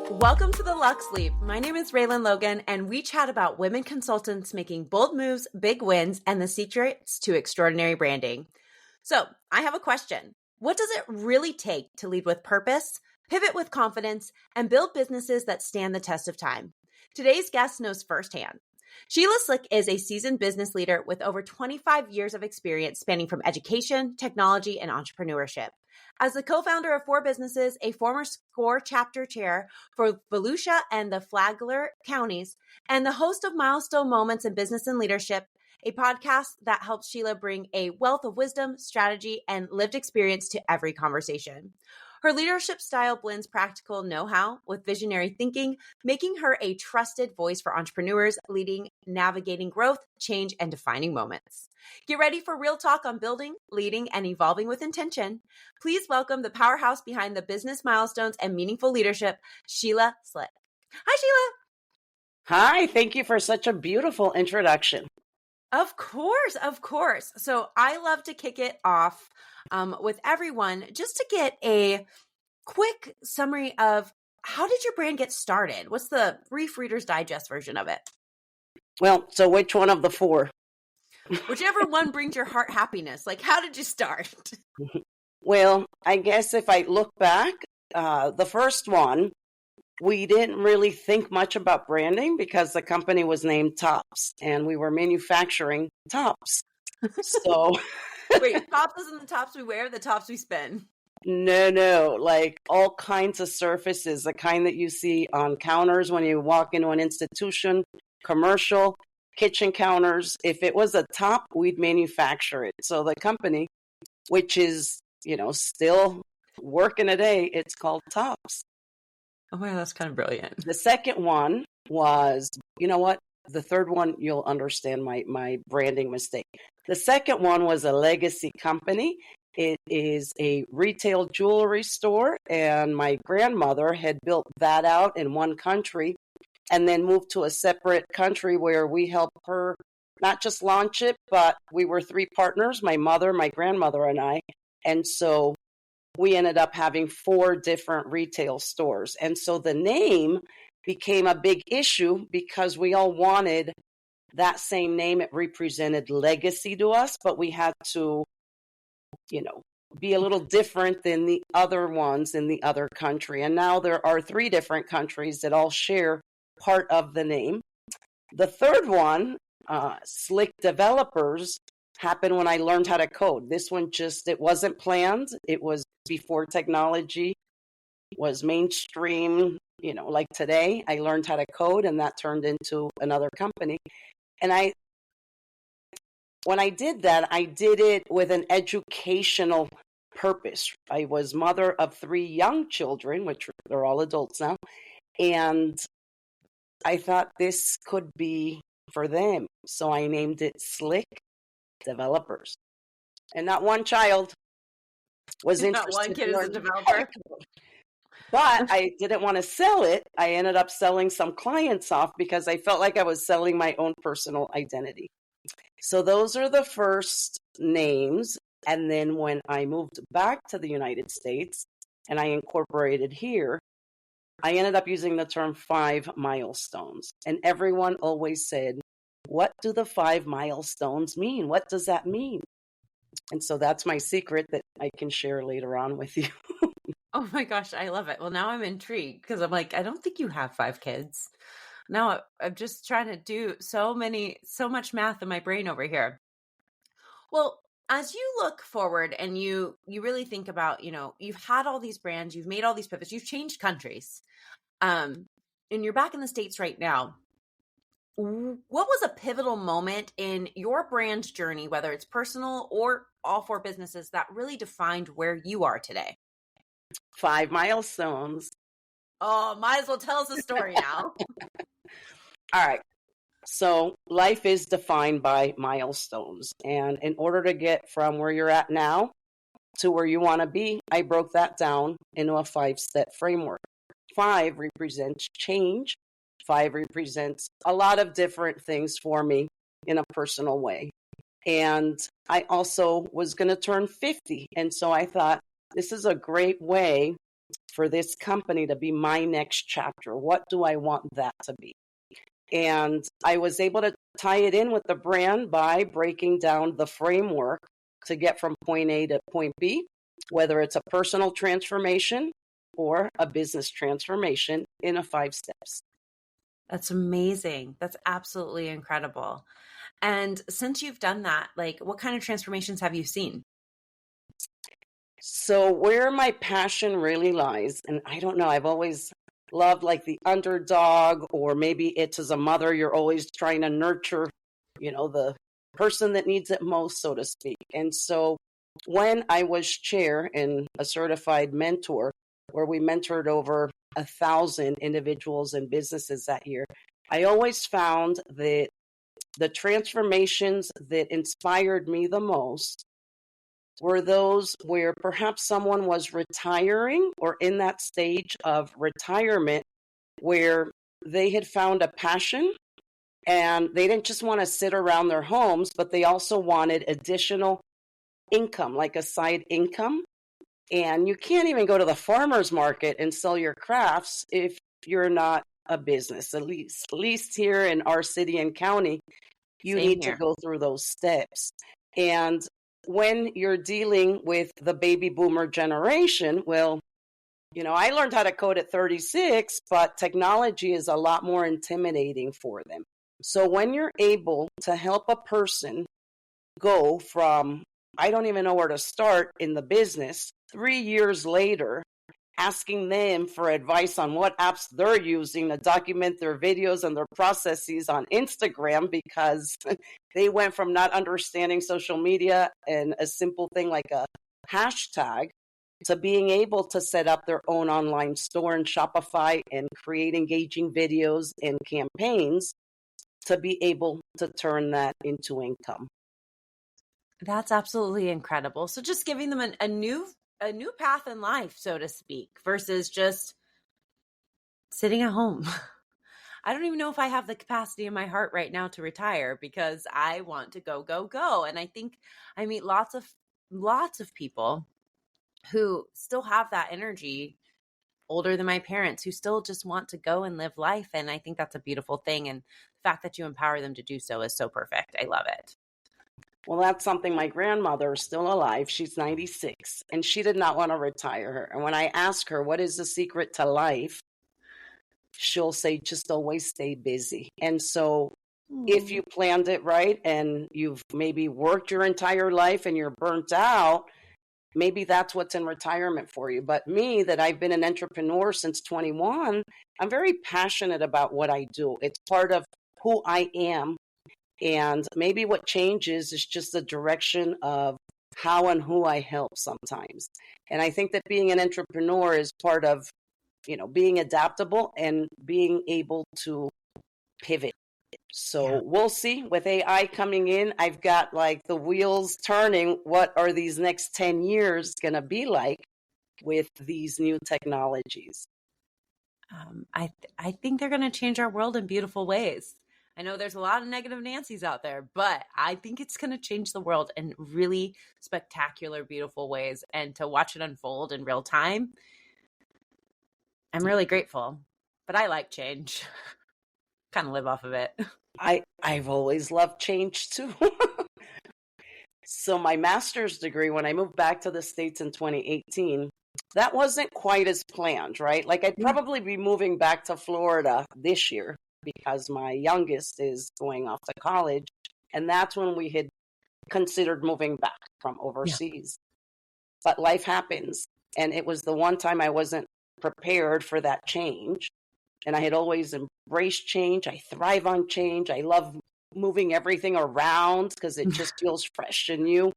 Welcome to the Luxe Leap. My name is Réland Logan, and we chat about women consultants making bold moves, big wins, and the secrets to extraordinary branding. So I have a question. What does it really take to lead with purpose, pivot with confidence, and build businesses that stand the test of time? Today's guest knows firsthand. Sheila Slick is a seasoned business leader with over 25 years of experience spanning from education, technology, and entrepreneurship. As the co-founder of 4 businesses, a former SCORE chapter chair for Volusia and the Flagler counties, and the host of Milestone Moments in Business and Leadership, a podcast that helps Sheila bring a wealth of wisdom, strategy, and lived experience to every conversation. Her leadership style blends practical know-how with visionary thinking, making her a trusted voice for entrepreneurs, leading, navigating growth, change, and defining moments. Get ready for real talk on building, leading, and evolving with intention. Please welcome the powerhouse behind the business milestones and meaningful leadership, Sheila Slick. Hi, Sheila. Hi, thank you for such a beautiful introduction. Of course, of course. So I love to kick it off with everyone just to get a quick summary of how did your brand get started? What's the brief Reader's Digest version of it? Well, so which one of the 4? Whichever one brings your heart happiness. Like, how did you start? Well, I guess if I look back, the first one, we didn't really think much about branding because the company was named Tops and we were manufacturing tops. So wait, tops isn't the tops we wear, the tops we spin. No, like all kinds of surfaces, the kind that you see on counters when you walk into an institution, commercial, kitchen counters. If it was a top, we'd manufacture it. So the company, which is, still working today, it's called Tops. Oh, wow, that's kind of brilliant. The second one was, the third one, you'll understand my branding mistake. The second one was a legacy company. It is a retail jewelry store, and my grandmother had built that out in one country and then moved to a separate country where we helped her not just launch it, but we were 3 partners, my mother, my grandmother, and I. And so we ended up having 4 different retail stores. And so the name became a big issue because we all wanted that same name. It represented legacy to us, but we had to, be a little different than the other ones in the other country. And now there are 3 different countries that all share part of the name. The third one, Slick Developers, happened when I learned how to code. This one it wasn't planned. It was before technology was mainstream, like today. I learned how to code and that turned into another company. And when I did that, I did it with an educational purpose. I was mother of 3 young children, which they're all adults now. And I thought this could be for them. So I named it Slick Developers. And not one child was interested. Not one kid is a developer. But I didn't want to sell it. I ended up selling some clients off because I felt like I was selling my own personal identity. So those are the first names. And then when I moved back to the United States and I incorporated here, I ended up using the term 5 milestones. And everyone always said, what do the 5 milestones mean? What does that mean? And so that's my secret that I can share later on with you. Oh my gosh, I love it. Well, now I'm intrigued because I'm like, I don't think you have 5 kids. Now I'm just trying to do so much math in my brain over here. Well, as you look forward and you really think about, you've had all these brands, you've made all these pivots, you've changed countries, and you're back in the States right now. What was a pivotal moment in your brand journey, whether it's personal or all 4 businesses, that really defined where you are today? 5 milestones. Oh, might as well tell us a story now. All right. So life is defined by milestones. And in order to get from where you're at now to where you want to be, I broke that down into a 5-step framework. 5 represents change. 5 represents a lot of different things for me in a personal way. And I also was going to turn 50. And so I thought, this is a great way for this company to be my next chapter. What do I want that to be? And I was able to tie it in with the brand by breaking down the framework to get from point A to point B, whether it's a personal transformation or a business transformation in a 5 steps. That's amazing. That's absolutely incredible. And since you've done that, like, what kind of transformations have you seen? So where my passion really lies, and I don't know, I've always loved like the underdog, or maybe it's as a mother, you're always trying to nurture, the person that needs it most, so to speak. And so when I was chair and a certified mentor, where we mentored over 1,000 individuals and businesses that year, I always found that the transformations that inspired me the most were those where perhaps someone was retiring or in that stage of retirement where they had found a passion and they didn't just want to sit around their homes, but they also wanted additional income, like a side income. And you can't even go to the farmer's market and sell your crafts if you're not a business. At least here in our city and county, you Same need here. to go through those steps. And when you're dealing with the baby boomer generation, well, I learned how to code at 36, but technology is a lot more intimidating for them. So when you're able to help a person go from, I don't even know where to start in the business, 3 years later, asking them for advice on what apps they're using to document their videos and their processes on Instagram, because they went from not understanding social media and a simple thing like a hashtag to being able to set up their own online store in Shopify and create engaging videos and campaigns to be able to turn that into income. That's absolutely incredible. So just giving them a new path in life, so to speak, versus just sitting at home. I don't even know if I have the capacity in my heart right now to retire, because I want to go, go, go. And I think I meet lots of people who still have that energy, older than my parents, who still just want to go and live life. And I think that's a beautiful thing. And the fact that you empower them to do so is so perfect. I love it. Well, that's something my grandmother is still alive. She's 96, and she did not want to retire her. And when I ask her, what is the secret to life? She'll say, just always stay busy. And so if you planned it right and you've maybe worked your entire life and you're burnt out, maybe that's what's in retirement for you. But me, that I've been an entrepreneur since 21, I'm very passionate about what I do. It's part of who I am. And maybe what changes is just the direction of how and who I help sometimes. And I think that being an entrepreneur is part of, being adaptable and being able to pivot. So we'll see. With AI coming in, I've got like the wheels turning. What are these next 10 years going to be like with these new technologies? I think they're going to change our world in beautiful ways. I know there's a lot of negative Nancys out there, but I think it's going to change the world in really spectacular, beautiful ways. And to watch it unfold in real time, I'm really grateful. But I like change. Kind of live off of it. I've always loved change too. So my master's degree, when I moved back to the States in 2018, that wasn't quite as planned, right? Like I'd probably be moving back to Florida this year because my youngest is going off to college. And that's when we had considered moving back from overseas. Yeah. But life happens. And it was the one time I wasn't prepared for that change. And I had always embraced change. I thrive on change. I love moving everything around because it just feels fresh and new.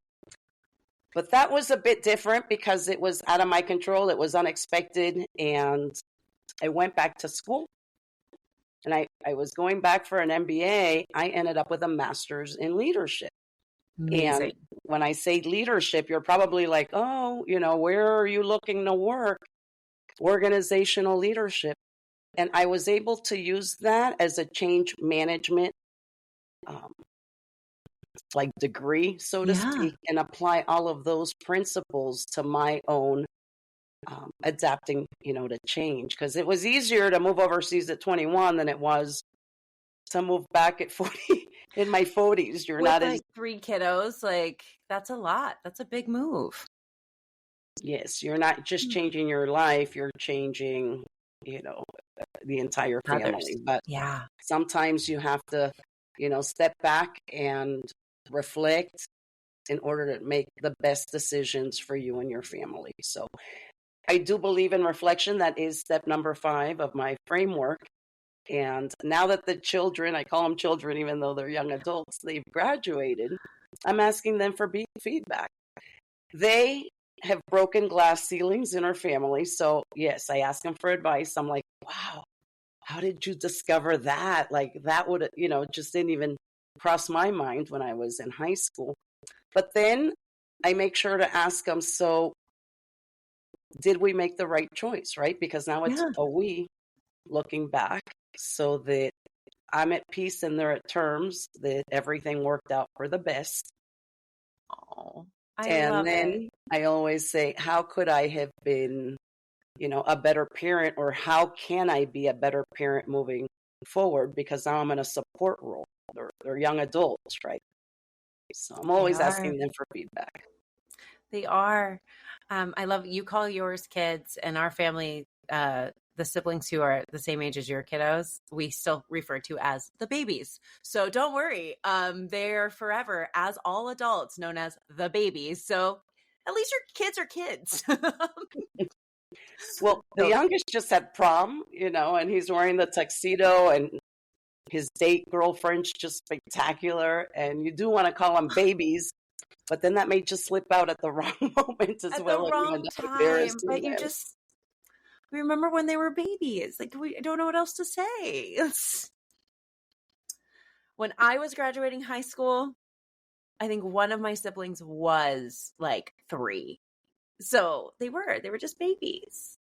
But that was a bit different because it was out of my control. It was unexpected. And I went back to school. And I was going back for an MBA. I ended up with a master's in leadership. Amazing. And when I say leadership, you're probably like, oh, where are you looking to work? Organizational leadership. And I was able to use that as a change management like degree, so to Yeah. speak, and apply all of those principles to my own adapting, to change. Because it was easier to move overseas at 21 than it was to move back at 40 in my 40s. You're With not as, like 3 kiddos, like that's a lot. That's a big move. yes, you're not just changing your life, you're changing, the entire Others. family. But Yeah. sometimes you have to, step back and reflect in order to make the best decisions for you and your family. So I do believe in reflection. That is step number 5 of my framework. And now that the children, I call them children, even though they're young adults, they've graduated, I'm asking them for feedback. They have broken glass ceilings in our family. So, yes, I ask them for advice. I'm like, wow, how did you discover that? Like, that would, just didn't even cross my mind when I was in high school. But then I make sure to ask them, so did we make the right choice, right? Because now it's Yeah. a we looking back, so that I'm at peace and they're at terms, that everything worked out for the best. Oh, I And love it. then I always say, how could I have been, a better parent, or how can I be a better parent moving forward? Because now I'm in a support role. They're young adults, right? So I'm They always are. asking them for feedback. They are. I love you call yours kids, and our family, the siblings who are the same age as your kiddos, we still refer to as the babies. So don't worry. They're forever as all adults known as the babies. So at least your kids are kids. Well, the So youngest just had prom, and he's wearing the tuxedo, and his date girlfriend's just spectacular. And you do want to call them babies, but then that may just slip out at the wrong moment as at the well, and you end wrong up time, embarrassing but you them. just remember when they were babies. Like, we don't know what else to say. When I was graduating high school, I think one of my siblings was like 3. So they were just babies.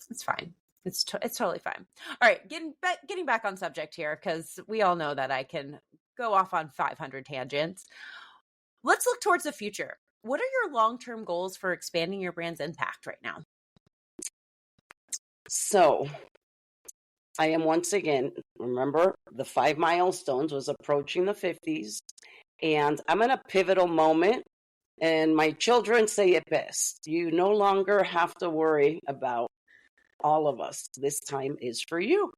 It's fine. It's totally fine. All right, getting back on subject here, because we all know that I can go off on 500 tangents. Let's look towards the future. What are your long-term goals for expanding your brand's impact right now? So I am, once again, remember, the 5 milestones was approaching the 50s, and I'm in a pivotal moment. And my children say it best: you no longer have to worry about all of us. This time is for you.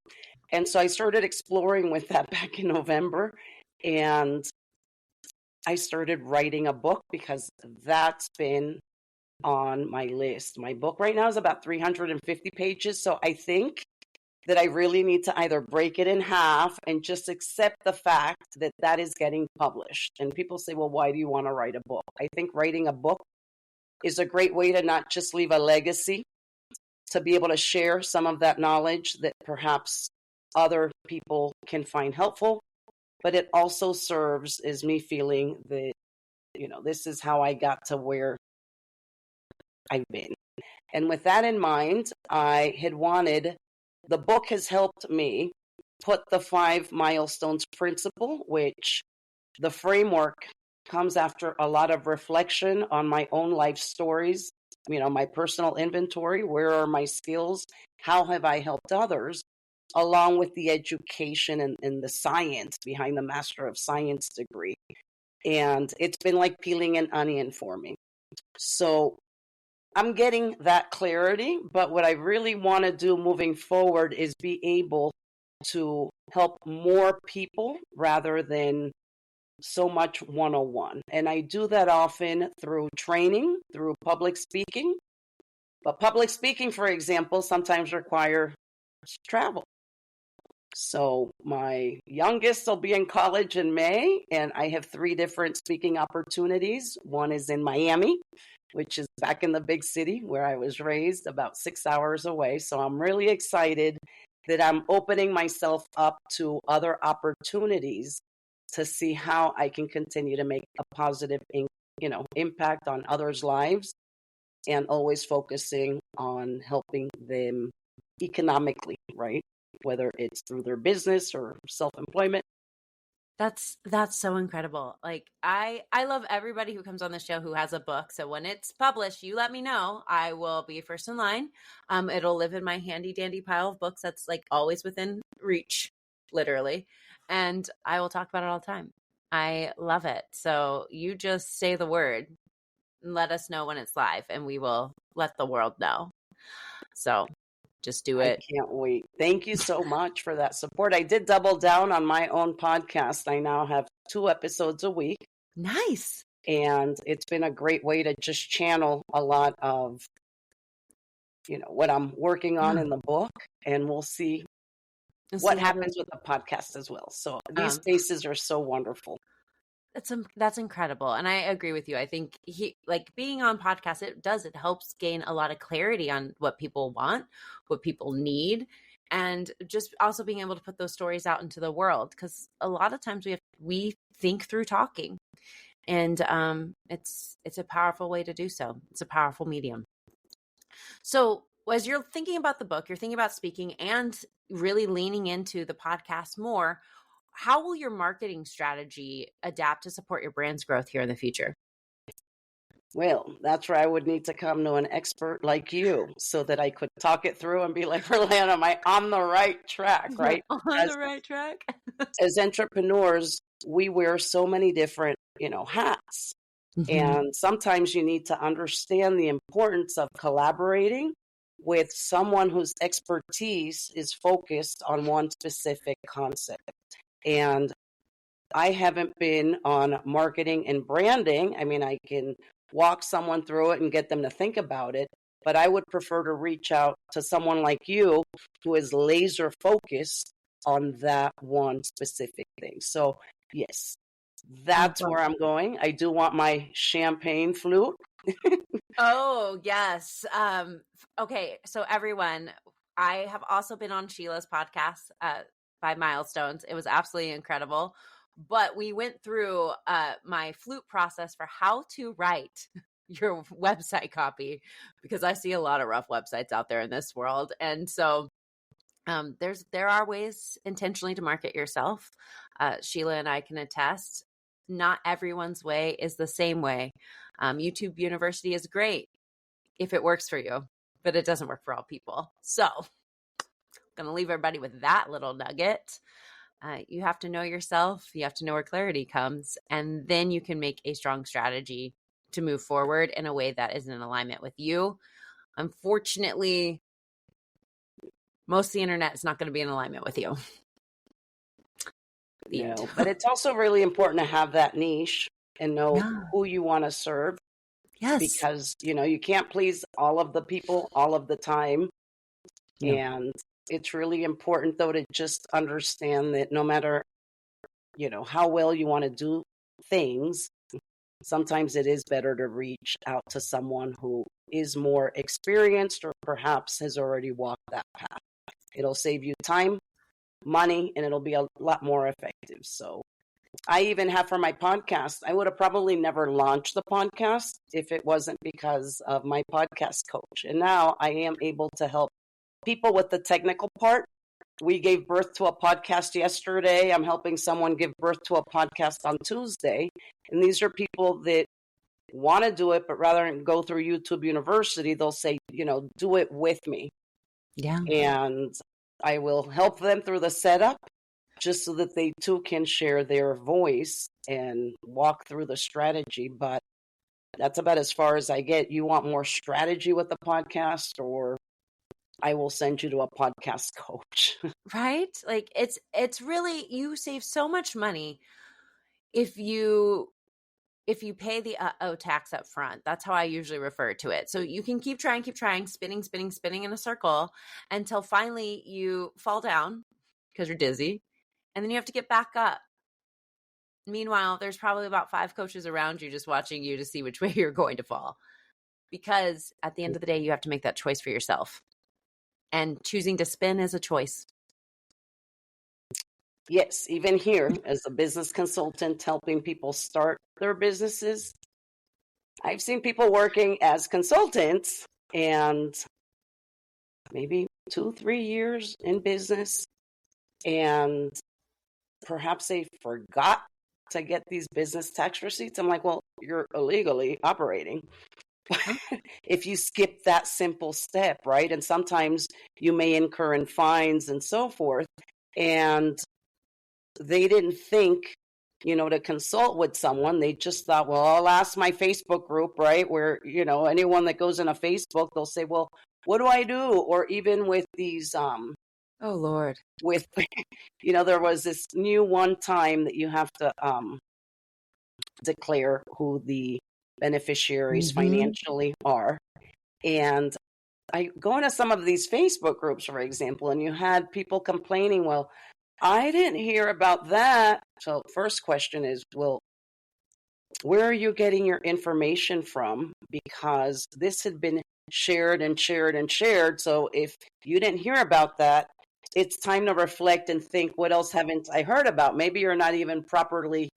And so I started exploring with that back in November. And I started writing a book, because that's been on my list. My book right now is about 350 pages. So I think that I really need to either break it in half and just accept the fact that that is getting published. And people say, well, why do you want to write a book? I think writing a book is a great way to not just leave a legacy, to be able to share some of that knowledge that perhaps other people can find helpful. But it also serves as me feeling that, this is how I got to where I've been. And with that in mind, I had wanted, the book has helped me put the 5 milestones principle, which the framework comes after a lot of reflection on my own life stories, my personal inventory. Where are my skills? How have I helped others? Along with the education and the science behind the Master of Science degree. And it's been like peeling an onion for me. So I'm getting that clarity, but what I really want to do moving forward is be able to help more people rather than so much one-on-one. And I do that often through training, through public speaking. But public speaking, for example, sometimes requires travel. So my youngest will be in college in May, and I have 3 different speaking opportunities. One is in Miami, which is back in the big city where I was raised, about 6 hours away. So I'm really excited that I'm opening myself up to other opportunities to see how I can continue to make a positive, impact on others' lives, and always focusing on helping them economically, right? Whether it's through their business or self-employment. That's so incredible. Like I love everybody who comes on the show who has a book. So when it's published, you let me know. I will be first in line. It'll live in my handy dandy pile of books that's like always within reach, literally. And I will talk about it all the time. I love it. So you just say the word and let us know when it's live and we will let the world know. So just do I it. can't wait. Thank you so much for that support. I did double down on my own podcast. I now have 2 episodes a week. Nice. And it's been a great way to just channel a lot of, what I'm working on in the book. And we'll see what happens with the podcast as well. So these spaces are so wonderful. That's incredible. And I agree with you. I think being on podcasts, it helps gain a lot of clarity on what people want, what people need, and just also being able to put those stories out into the world. Because a lot of times we think through talking, and it's a powerful way to do so. It's a powerful medium. So as you're thinking about the book, you're thinking about speaking and really leaning into the podcast more. How will your marketing strategy adapt to support your brand's growth here in the future? Well, that's where I would need to come to an expert like you so that I could talk it through and be like, Réland, am I on the right track, right? On the right track? As entrepreneurs, we wear so many different, hats. Mm-hmm. And sometimes you need to understand the importance of collaborating with someone whose expertise is focused on one specific concept. And I haven't been on marketing and branding. I mean, I can walk someone through it and get them to think about it, but I would prefer to reach out to someone like you who is laser focused on that one specific thing. So yes, that's where I'm going. I do want my champagne flute. Oh, yes. Okay. So everyone, I have also been on Sheila's podcast, Five Milestones. It was absolutely incredible. But we went through my flute process for how to write your website copy, because I see a lot of rough websites out there in this world. And so there are ways intentionally to market yourself. Sheila and I can attest. Not everyone's way is the same way. YouTube University is great if it works for you, but it doesn't work for all people. So I'm going to leave everybody with that little nugget. You have to know yourself. You have to know where clarity comes, and then you can make a strong strategy to move forward in a way that is in alignment with you. Unfortunately, most of the internet is not going to be in alignment with you. No, but it's also really important to have that niche and know who you want to serve. Yes. Because, you can't please all of the people all of the time. No. And it's really important, though, to just understand that no matter, how well you want to do things, sometimes it is better to reach out to someone who is more experienced or perhaps has already walked that path. It'll save you time, money, and it'll be a lot more effective. So I even have for my podcast, I would have probably never launched the podcast if it wasn't because of my podcast coach. And now I am able to help people with the technical part. We gave birth to a podcast yesterday. I'm helping someone give birth to a podcast on Tuesday. And these are people that want to do it, but rather than go through YouTube University, they'll say, do it with me. Yeah. And I will help them through the setup just so that they too can share their voice and walk through the strategy. But that's about as far as I get. You want more strategy with the podcast, or I will send you to a podcast coach. Right? Like it's really, you save so much money if you pay the tax up front. That's how I usually refer to it. So you can keep trying, spinning in a circle until finally you fall down because you're dizzy, and then you have to get back up. Meanwhile, there's probably about 5 coaches around you just watching you to see which way you're going to fall. Because at the end of the day, you have to make that choice for yourself. And choosing to spin is a choice. Yes, even here as a business consultant helping people start their businesses, I've seen people working as consultants and maybe 2-3 years in business, and perhaps they forgot to get these business tax receipts. I'm like, well, you're illegally operating if you skip that simple step, right? And sometimes you may incur in fines and so forth. And they didn't think, to consult with someone. They just thought, well, I'll ask my Facebook group, right? Where, anyone that goes in a Facebook, they'll say, well, what do I do? Or even with these, oh Lord, with, there was this new one time that you have to declare who the beneficiaries financially are. And I go into some of these Facebook groups, for example, and you had people complaining, well, I didn't hear about that. So first question is, well, where are you getting your information from? Because this had been shared and shared and shared. So if you didn't hear about that, it's time to reflect and think, what else haven't I heard about? Maybe you're not even properly,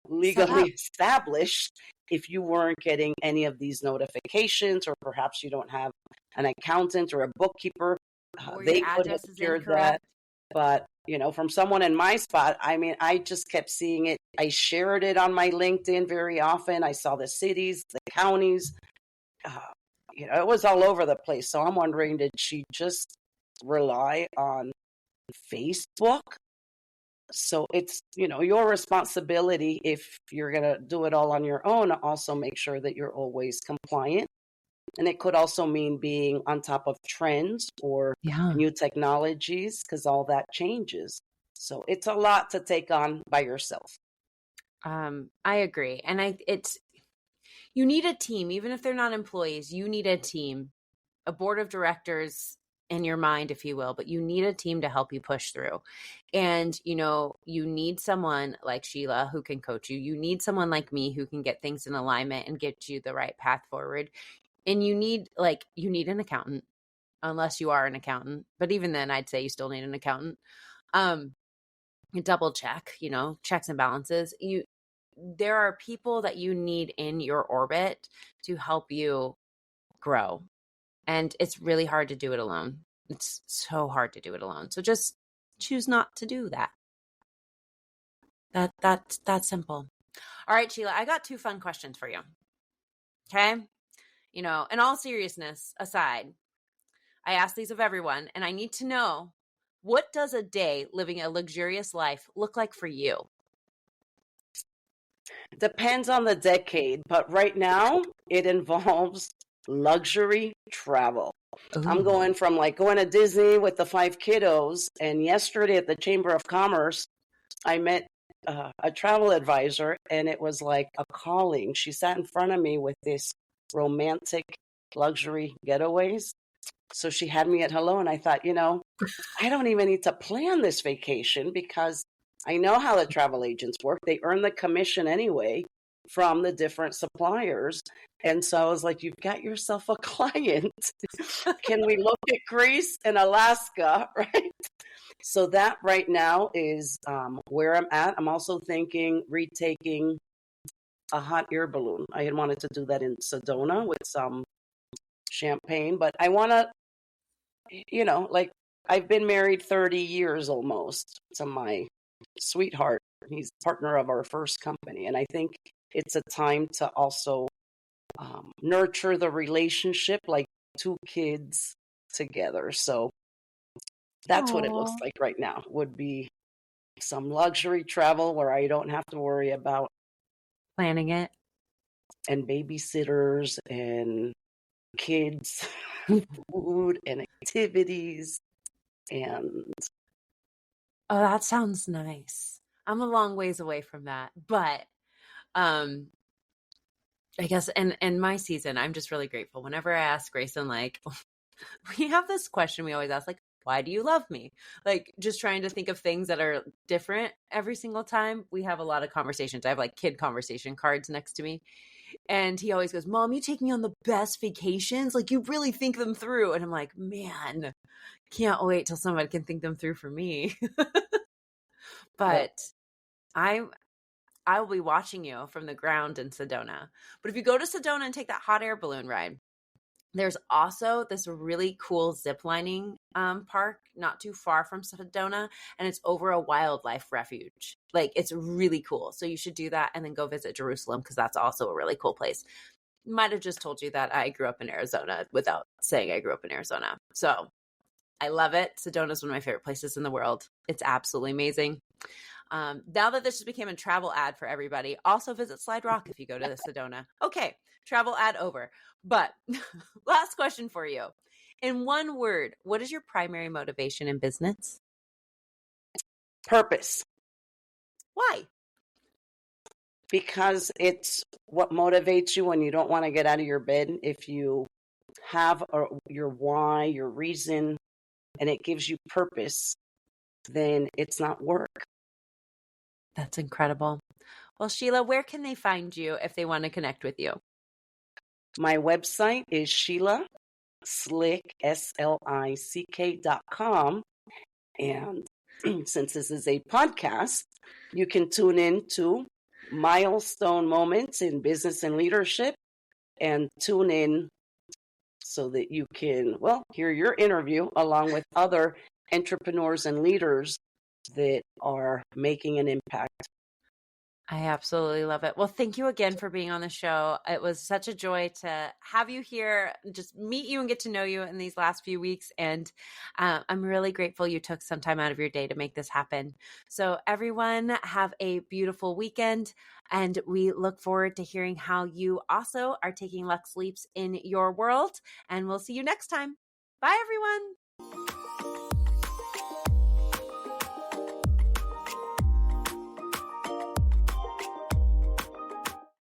legally established if you weren't getting any of these notifications, or perhaps you don't have an accountant or a bookkeeper. or They your could have address is shared incorrect. that. But, from someone in my spot, I mean, I just kept seeing it. I shared it on my LinkedIn very often. I saw the cities, the counties, it was all over the place. So I'm wondering, did she just rely on Facebook? So it's, your responsibility, if you're going to do it all on your own, also make sure that you're always compliant. And it could also mean being on top of trends or new technologies, because all that changes. So it's a lot to take on by yourself. I agree. And you need a team, even if they're not employees, you need a team, a board of directors in your mind, if you will, but you need a team to help you push through. And, you need someone like Sheila who can coach you. You need someone like me who can get things in alignment and get you the right path forward. And you need an accountant, unless you are an accountant. But even then, I'd say you still need an accountant. Double check, checks and balances. There are people that you need in your orbit to help you grow. And it's really hard to do it alone. It's so hard to do it alone. So just choose not to do that. That's simple. All right, Sheila, I got 2 fun questions for you. Okay? In all seriousness aside, I ask these of everyone, and I need to know, what does a day living a luxurious life look like for you? Depends on the decade, but right now it involves luxury travel. Ooh. I'm going from going to Disney with the 5 kiddos, and yesterday at the Chamber of Commerce, I met a travel advisor, and it was like a calling. She sat in front of me with this romantic luxury getaways. So she had me at hello, and I thought, I don't even need to plan this vacation, because I know how the travel agents work. They earn the commission anyway from the different suppliers. And so I was like, you've got yourself a client. Can we look at Greece and Alaska, right? So that right now is where I'm at. I'm also thinking retaking a hot air balloon. I had wanted to do that in Sedona with some champagne, but I want to, I've been married 30 years almost to my sweetheart. He's partner of our first company. And I think it's a time to also nurture the relationship, like 2 kids together. So that's what it looks like right now. Would be some luxury travel where I don't have to worry about planning it and babysitters and kids, food and activities. And oh, that sounds nice. I'm a long ways away from that, but I guess in my season, I'm just really grateful. Whenever I ask Grayson, we have this question we always ask, why do you love me? Just trying to think of things that are different every single time. We have a lot of conversations. I have kid conversation cards next to me. And he always goes, Mom, you take me on the best vacations. You really think them through. And I'm like, man, can't wait till somebody can think them through for me. But I will be watching you from the ground in Sedona. But if you go to Sedona and take that hot air balloon ride, There's also this really cool zip lining park not too far from Sedona, and it's over a wildlife refuge. Like, it's really cool. So you should do that and then go visit Jerusalem, because that's also a really cool place. Might have just told you that I grew up in Arizona without saying I grew up in Arizona. So I love it. Sedona is one of my favorite places in the world. It's absolutely amazing. Now that this just became a travel ad for everybody, also visit Slide Rock if you go to Sedona. Okay, travel ad over. But last question for you. In one word, what is your primary motivation in business? Purpose. Why? Because it's what motivates you when you don't want to get out of your bed. If you have your why, your reason, and it gives you purpose, then it's not work. That's incredible. Well, Sheila, where can they find you if they want to connect with you? My website is Sheila Slick, SLICK.com. And since this is a podcast, you can tune in to milestone moments in business and leadership, and tune in so that you can, hear your interview along with other entrepreneurs and leaders that are making an impact. I absolutely love it. Well, thank you again for being on the show. It was such a joy to have you here, just meet you and get to know you in these last few weeks. And I'm really grateful you took some time out of your day to make this happen. So everyone, have a beautiful weekend. And we look forward to hearing how you also are taking Luxe Leaps in your world. And we'll see you next time. Bye, everyone.